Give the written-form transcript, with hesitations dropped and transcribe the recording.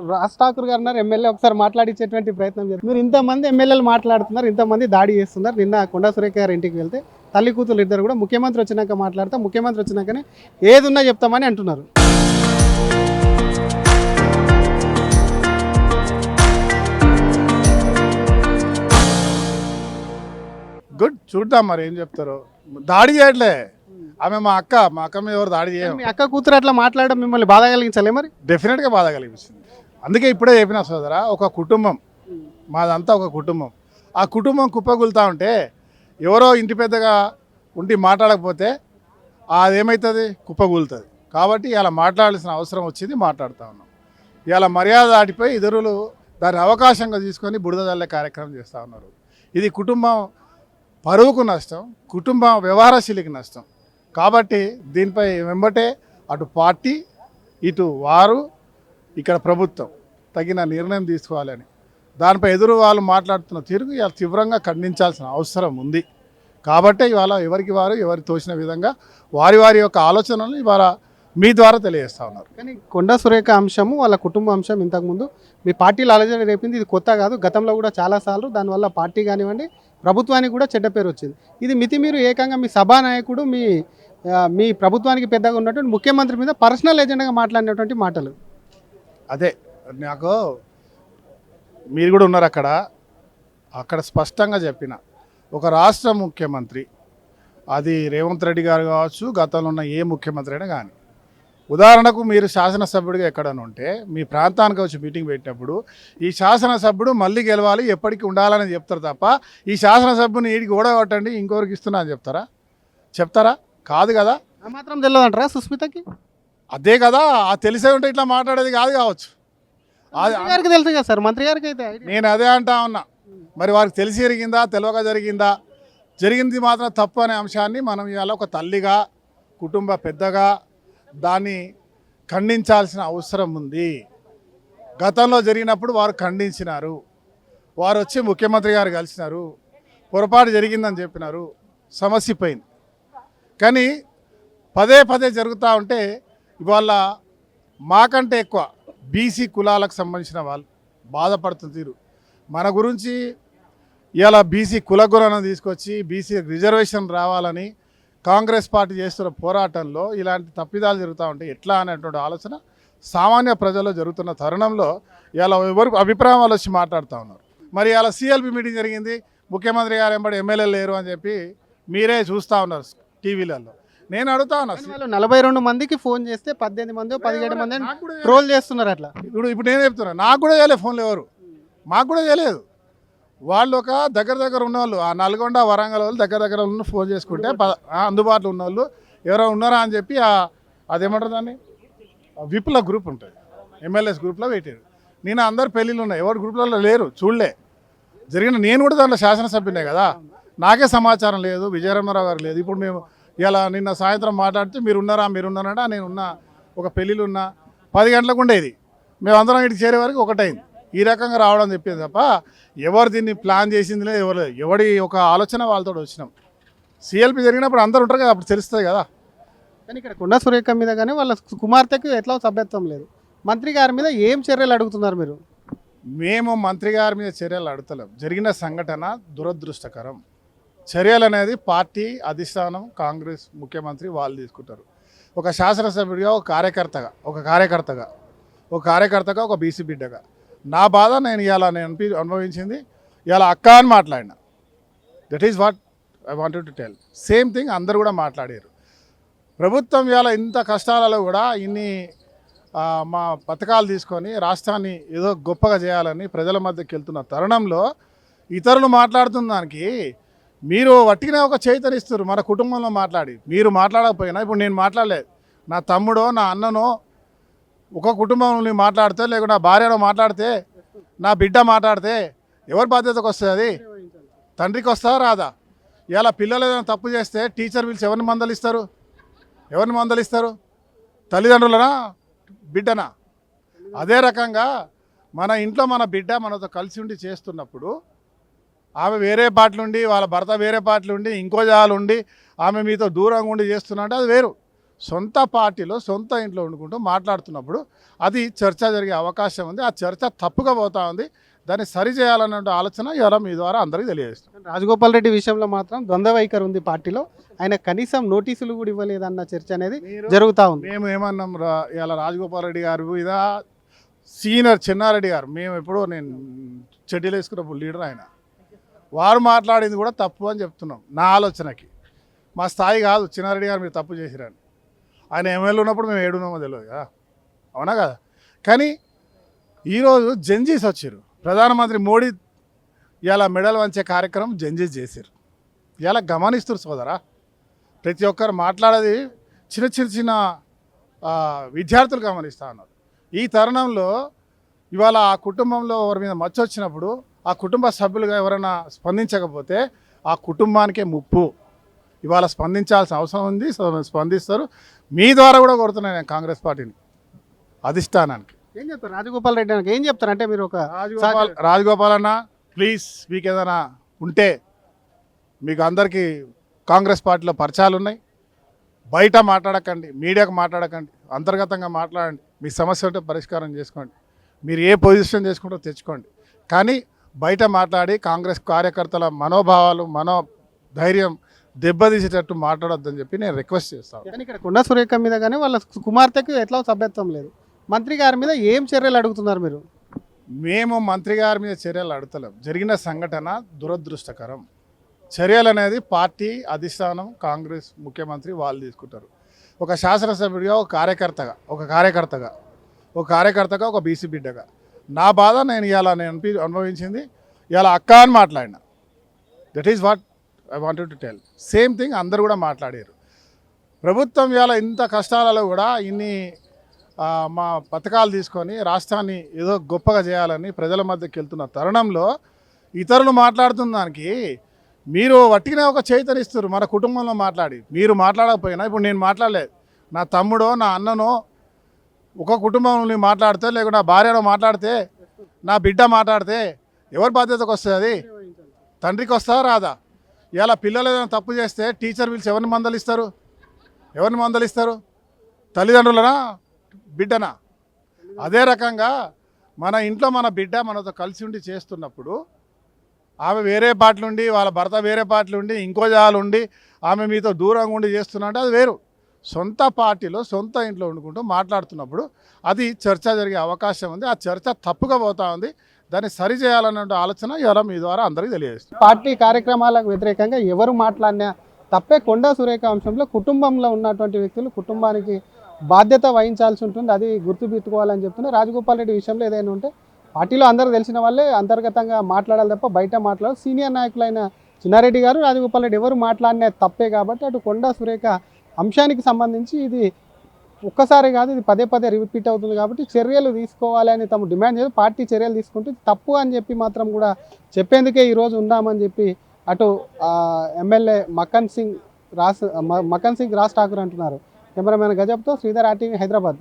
రాజ్ ఠాకూర్ గారు ఉన్నారు ఎమ్మెల్యే, ఒకసారి మాట్లాడించేటువంటి ప్రయత్నం చేస్తారు. మీరు ఇంతమంది ఎమ్మెల్యేలు మాట్లాడుతున్నారు, ఇంతమంది దాడి చేస్తున్నారు. నిన్న కొండా సురేఖ గారి ఇంటికి వెళ్తే తల్లి కూతురు ఇద్దరు కూడా ముఖ్యమంత్రి వచ్చినాక మాట్లాడతా, ముఖ్యమంత్రి వచ్చినాకనే ఏది ఉన్నా చెప్తామని అంటున్నారు. గుడ్, చూద్దాం మరి ఏం చెప్తారు. దాడి చేయట్లే ఆమె, మా అక్క మీద ఎవరు దాడి చేయం. మీ అక్క కూతురు అట్లా మాట్లాడడం మిమ్మల్ని బాధ కలిగించలే మరి? డెఫినెట్గా బాధ కలిగించింది. అందుకే ఇప్పుడే చెప్పిన సోదరా, ఒక కుటుంబం మాదంతా, ఒక కుటుంబం. ఆ కుటుంబం కుప్పగులుతూ ఉంటే ఎవరో ఇంటి పెద్దగా ఉండి మాట్లాడకపోతే అదేమవుతుంది, కుప్పగూలుతుంది. కాబట్టి ఇలా మాట్లాడాల్సిన అవసరం వచ్చింది, మాట్లాడుతూ ఉన్నాం. ఇలా మర్యాద దాటిపోయి ఇతరులు దాన్ని అవకాశంగా తీసుకొని బురద జల్లే కార్యక్రమం చేస్తూ ఉన్నారు. ఇది కుటుంబం పరువుకు నష్టం, కుటుంబ వ్యవహారశీలికి నష్టం. కాబట్టి దీనిపై వెంబటే అటు పార్టీ, ఇటు వారు, ఇక్కడ ప్రభుత్వం తగిన నిర్ణయం తీసుకోవాలని, దానిపై ఎదురు వాళ్ళు మాట్లాడుతున్న తీరుకు ఇలా తీవ్రంగా ఖండించాల్సిన అవసరం ఉంది. కాబట్టి ఇవాళ ఎవరికి వారు ఎవరికి తోచిన విధంగా వారి వారి యొక్క ఆలోచనలు ఇవాళ మీ ద్వారా తెలియజేస్తూ ఉన్నారు. కానీ కొండా సురేఖ అంశము, వాళ్ళ కుటుంబ అంశం ఇంతకుముందు మీ పార్టీలో ఆలోచన రేపింది. ఇది కొత్త కాదు, గతంలో కూడా చాలాసార్లు దానివల్ల పార్టీ కానివ్వండి ప్రభుత్వానికి కూడా చెడ్డ పేరు వచ్చింది. ఇది మితిమీరు ఏకంగా మీ సభానాయకుడు, మీ ప్రభుత్వానికి పెద్దగా ఉన్నటువంటి ముఖ్యమంత్రి మీద పర్సనల్ ఏజెండాగా మాట్లాడినటువంటి మాటలు. అదే నాకు, మీరు కూడా ఉన్నారు అక్కడ స్పష్టంగా చెప్పిన, ఒక రాష్ట్ర ముఖ్యమంత్రి, అది రేవంత్ రెడ్డి గారు కావచ్చు, గతంలో ఉన్న ఏ ముఖ్యమంత్రి అయినా కానీ, ఉదాహరణకు మీరు శాసనసభ్యుడిగా ఎక్కడైనా ఉంటే మీ ప్రాంతానికి వచ్చి మీటింగ్ పెట్టినప్పుడు ఈ శాసనసభ్యుడు మళ్ళీ గెలవాలి, ఎప్పటికీ ఉండాలని చెప్తారు తప్ప ఈ శాసనసభ్యుని వీడికి ఓడగొట్టండి ఇంకొకరికి ఇస్తున్నా అని చెప్తారా? కాదు కదా. ఆ మాత్రం తెలియదంటారా సుస్మితకి? అదే కదా, ఆ తెలిసే ఉంటే ఇట్లా మాట్లాడేది కాదు కావచ్చు. గారికి తెలుసు కదా సార్, మంత్రి గారికి అయితే. నేను అదే అంటా ఉన్నా, మరి వారికి తెలిసి జరిగిందా, తెలియక జరిగిందా? జరిగింది మాత్రం తప్పు అనే అంశాన్ని మనం ఇవాళ ఒక తల్లిగా, కుటుంబ పెద్దగా దాన్ని ఖండించాల్సిన అవసరం ఉంది. గతంలో జరిగినప్పుడు వారు ఖండించినారు, వారు వచ్చి ముఖ్యమంత్రి గారు కలిసినారు, పొరపాటు జరిగిందని చెప్పినారు, సమస్య పోయింది. కానీ పదే పదే జరుగుతూ ఉంటే ఇవాళ మాకంటే ఎక్కువ బీసీ కులాలకు సంబంధించిన వాళ్ళు బాధపడుతున్న తీరు, మన గురించి ఇలా బీసీ కులగణన తీసుకొచ్చి బీసీ రిజర్వేషన్ రావాలని కాంగ్రెస్ పార్టీ చేస్తున్న పోరాటంలో ఇలాంటి తప్పిదాలు జరుగుతూ ఉంటే ఎట్లా అనేటువంటి ఆలోచన సామాన్య ప్రజల్లో జరుగుతున్న తరుణంలో ఇలా ఎవరు అభిప్రాయం వాళ్ళు వచ్చి మాట్లాడుతూ ఉన్నారు. మరి ఇలా సిఎల్పి మీటింగ్ జరిగింది, ముఖ్యమంత్రి గారు ఎంబడి ఎమ్మెల్యేలు లేరు అని చెప్పి మీరే చూస్తూ ఉన్నారు టీవీలలో. నేను అడుగుతా ఉన్నా, 42 మందికి ఫోన్ చేస్తే 18 మంది 17 మంది ట్రోల్ చేస్తున్నారు. అట్లా ఇప్పుడు నేను చెప్తున్నా, నాకు కూడా చేయలేదు ఫోన్లు, ఎవరు మాకు కూడా చేయలేదు. వాళ్ళు ఒక దగ్గర ఉన్నవాళ్ళు, ఆ నల్గొండ వరంగల్ వాళ్ళు దగ్గర ఉన్న ఫోన్ చేసుకుంటే అందుబాటులో ఉన్న వాళ్ళు ఎవరో ఉన్నారా అని చెప్పి అదేమంటారు దాన్ని, విప్ల గ్రూప్ ఉంటుంది, ఎమ్మెల్యేస్ గ్రూప్లో పెట్టారు. నేను అందరు పెళ్ళిళ్ళు ఉన్నాయి, ఎవరి గ్రూప్లలో లేరు, చూడలే. జరిగిన నేను కూడా దాంట్లో శాసనసభ్యునే కదా, నాకే సమాచారం లేదు, విజయరామారావు గారు లేదు. ఇప్పుడు మేము ఇలా నిన్న సాయంత్రం మాట్లాడితే మీరున్నారంటే నేనున్నా, ఒక పెళ్ళిళ్ళు ఉన్నా 10 గంటలకు ఉండేది, మేమందరం ఇటు చేరే వరకు ఒకటైంది. ఈ రకంగా రావడం చెప్పింది తప్ప ఎవరు దీన్ని ప్లాన్ చేసింది లేదు, ఎవరి ఒక ఆలోచన వాళ్ళతో వచ్చినాం. సిఎల్పి జరిగినప్పుడు అందరు ఉంటారు కదా, అప్పుడు తెలుస్తుంది కదా. కానీ ఇక్కడ కొండా సురేఖ మీద కానీ వాళ్ళ కుమార్తెకు ఎట్లా సభ్యత్వం లేదు. మంత్రి గారి మీద ఏం చర్యలు అడుగుతున్నారు మీరు? మేము మంత్రి గారి మీద చర్యలు అడుగుతలేం. జరిగిన సంఘటన దురదృష్టకరం. చర్యలు అనేది పార్టీ అధిష్టానం, కాంగ్రెస్, ముఖ్యమంత్రి వాళ్ళు తీసుకుంటారు. ఒక శాసనసభ్యుడిగా, ఒక కార్యకర్తగా, ఒక బీసీ బిడ్డగా నా బాధ నేను అనుభవించింది. ఇలా అక్క అని మాట్లాడినా, that is what I wanted to tell. Same thing అందరు కూడా మాట్లాడారు. ప్రభుత్వం ఇవాళ ఇంత కష్టాలలో కూడా ఇన్ని మా పథకాలు తీసుకొని రాష్ట్రాన్ని ఏదో గొప్పగా చేయాలని ప్రజల మధ్యకి వెళ్తున్న తరుణంలో ఇతరులు మాట్లాడుతున్న దానికి మీరు వట్టిగానే ఒక చైతన్యస్తారు. మన కుటుంబంలో మాట్లాడి మీరు మాట్లాడకపోయినా, ఇప్పుడు నేను మాట్లాడలేదు, నా తమ్ముడో నా అన్ననో ఒక కుటుంబంలో మాట్లాడితే, లేకుంటే నా భార్యలో మాట్లాడితే, నా బిడ్డ మాట్లాడితే ఎవరి బాధ్యతకు వస్తుంది? అది తండ్రికి వస్తుందా రాదా? ఇలా పిల్లలు ఏదైనా తప్పు చేస్తే టీచర్ పిలిచి ఎవరిని మందలిస్తారు? తల్లిదండ్రులనా, బిడ్డనా? అదే రకంగా మన ఇంట్లో మన బిడ్డ మనతో కలిసి ఉండి చేస్తున్నప్పుడు ఆమె వేరే పార్టీలు ఉండి, వాళ్ళ భర్త వేరే పార్టీలు ఉండి, ఇంకో జాలు ఉండి ఆమె మీతో దూరంగా ఉండి చేస్తున్నా అంటే అది వేరు. సొంత పార్టీలో సొంత ఇంట్లో వండుకుంటూ మాట్లాడుతున్నప్పుడు అది చర్చ జరిగే అవకాశం ఉంది. ఆ చర్చ తప్పుగా పోతా ఉంది. దాన్ని సరిచేయాలన్న ఆలోచన ఇవాళ మీ ద్వారా అందరికీ తెలియజేస్తాం. రాజగోపాల్ రెడ్డి విషయంలో మాత్రం ద్వంద్వ వైఖరి ఉంది పార్టీలో. ఆయన కనీసం నోటీసులు కూడా ఇవ్వలేదన్న చర్చ అనేది జరుగుతూ ఉంది. మేము ఏమన్నాం ఇవాళ రాజగోపాల్ రెడ్డి గారు మీద సీనియర్ చెన్నారెడ్డి గారు, మేము ఎప్పుడో నేను చెడ్డీలు వేసుకున్నప్పుడు లీడర్ ఆయన, వారు మాట్లాడింది కూడా తప్పు అని చెప్తున్నాం. నా ఆలోచనకి మా స్థాయి కాదు చెన్నారెడ్డి గారు మీరు తప్పు చేసిరని. ఆయన ఎమ్మెల్యే ఉన్నప్పుడు మేము ఏడున్నామో తెలియదు కదా, అవునా కదా. కానీ ఈరోజు జంజీస్ వచ్చారు. ప్రధానమంత్రి మోడీ ఇలా మెడల్ వంచే కార్యక్రమం జంజీస్ చేశారు. ఇలా గమనిస్తారు సోదరా, ప్రతి ఒక్కరు మాట్లాడేది చిన్న చిన్న చిన్న విద్యార్థులు గమనిస్తూ ఉన్నారు. ఈ తరుణంలో ఇవాళ ఆ కుటుంబంలో ఎవరి మీద మచ్చ వచ్చినప్పుడు ఆ కుటుంబ సభ్యులుగా ఎవరైనా స్పందించకపోతే ఆ కుటుంబానికే ముప్పు. ఇవాళ స్పందించాల్సిన అవసరం ఉంది, స్పందిస్తారు. మీ ద్వారా కూడా కోరుతున్నాను నేను కాంగ్రెస్ పార్టీని, అధిష్టానానికి. ఏం చెప్తారు రాజగోపాల్ రెడ్డి అన్న ఏం చెప్తారు అంటే మీరు ఒక రాజగోపాల్ అన్న ప్లీజ్, మీకు ఏదైనా ఉంటే మీకు అందరికీ కాంగ్రెస్ పార్టీలో పరిచయాలు ఉన్నాయి, బయట మాట్లాడకండి, మీడియాకు మాట్లాడకండి, అంతర్గతంగా మాట్లాడండి. మీ సమస్య ఉంటే పరిష్కారం చేసుకోండి, మీరు ఏ పొజిషన్ చేసుకుంటో తెచ్చుకోండి. కానీ బయట మాట్లాడి కాంగ్రెస్ కార్యకర్తల మనోభావాలు ధైర్యం దెబ్బతీసేటట్టు మాట్లాడొద్దని చెప్పి నేను రిక్వెస్ట్ చేస్తాను. కానీ ఇక్కడ కొండా సురేఖ మీద కానీ వాళ్ళ కుమార్తెకు ఎట్లా సభ్యత్వం లేదు. మంత్రి గారి మీద ఏం చర్యలు అడుగుతున్నారు మీరు? మేము మంత్రి గారి మీద చర్యలు అడుగుతలేం. జరిగిన సంఘటన దురదృష్టకరం. చర్యలు అనేది పార్టీ అధిష్టానం, కాంగ్రెస్ ముఖ్యమంత్రి వాళ్ళు తీసుకుంటారు. ఒక శాసనసభ్యుడిగా, ఒక కార్యకర్తగా, ఒక బీసీ బిడ్డగా నా బాధ నేను అనుభవించింది. ఇలా అక్క అని మాట్లాడిన. That is what I wanted to tell. Same thing అందరు కూడా మాట్లాడారు. ప్రభుత్వం ఇవాళ ఇంత కష్టాలలో కూడా ఇన్ని మా పథకాలు తీసుకొని రాష్ట్రాన్ని ఏదో గొప్పగా చేయాలని ప్రజల మధ్యకి వెళ్తున్న తరుణంలో ఇతరులు మాట్లాడుతున్న దానికి మీరు వట్టినే ఒక చైతన్యస్తారు. మన కుటుంబంలో మాట్లాడి మీరు మాట్లాడకపోయినా, ఇప్పుడు నేను మాట్లాడలేదు, నా తమ్ముడో నా అన్ననో ఒక కుటుంబంలో మాట్లాడితే, లేకుంటే నా భార్యలో మాట్లాడితే, నా బిడ్డ మాట్లాడితే ఎవరి బాధ్యతకు వస్తుంది? అది తండ్రికి వస్తుందా రాదా? ఇలా పిల్లలు ఏదైనా తప్పు చేస్తే టీచర్ పిలిచి ఎవరిని మందలిస్తారు? తల్లిదండ్రులనా, బిడ్డనా? అదే రకంగా మన ఇంట్లో మన బిడ్డ మనతో కలిసి ఉండి చేస్తున్నప్పుడు ఆమె వేరే పార్టీలు ఉండి, వాళ్ళ భర్త వేరే పార్టీలు ఉండి, ఇంకో జాలు ఉండి ఆమె మీతో దూరంగా ఉండి చేస్తున్నా అంటే అది వేరు. సొంత పార్టీలో సొంత ఇంట్లో వండుకుంటూ మాట్లాడుతున్నప్పుడు అది చర్చ జరిగే అవకాశం ఉంది. ఆ చర్చ తప్పుగా పోతా ఉంది. దాన్ని సరిచేయాలన్న ఆలోచన ఇవాళ మీ ద్వారా అందరికీ తెలియజేస్తుంది. పార్టీ కార్యక్రమాలకు వ్యతిరేకంగా ఎవరు మాట్లాడినా తప్పే. కొండా సురేఖ అంశంలో కుటుంబంలో ఉన్నటువంటి వ్యక్తులు కుటుంబానికి బాధ్యత వహించాల్సి ఉంటుంది, అది గుర్తుపెట్టుకోవాలని చెప్తున్నారు. రాజగోపాల్ రెడ్డి విషయంలో ఏదైనా ఉంటే పార్టీలో అందరూ తెలిసిన వాళ్ళే అంతర్గతంగా మాట్లాడాలి తప్ప బయట మాట్లాడాలి. సీనియర్ నాయకులైన చిన్నారెడ్డి గారు, రాజగోపాల్ రెడ్డి ఎవరు మాట్లాడినా తప్పే. కాబట్టి అటు కొండా సురేఖ అంశానికి సంబంధించి ఇది ఒక్కసారి కాదు, ఇది పదే పదే రిపీట్ అవుతుంది. కాబట్టి చర్యలు తీసుకోవాలి అని తమ డిమాండ్ చేసి పార్టీ చర్యలు తీసుకుంటే తప్పు అని చెప్పి మాత్రం కూడా చెప్పేందుకే ఈరోజు ఉన్నామని చెప్పి అటు ఎమ్మెల్యే మక్కన్ సింగ్ రాజ్ ఠాకూర్ అంటున్నారు. కెమెరామెన్ గజబ్తో శ్రీధర్, RTV, హైదరాబాద్.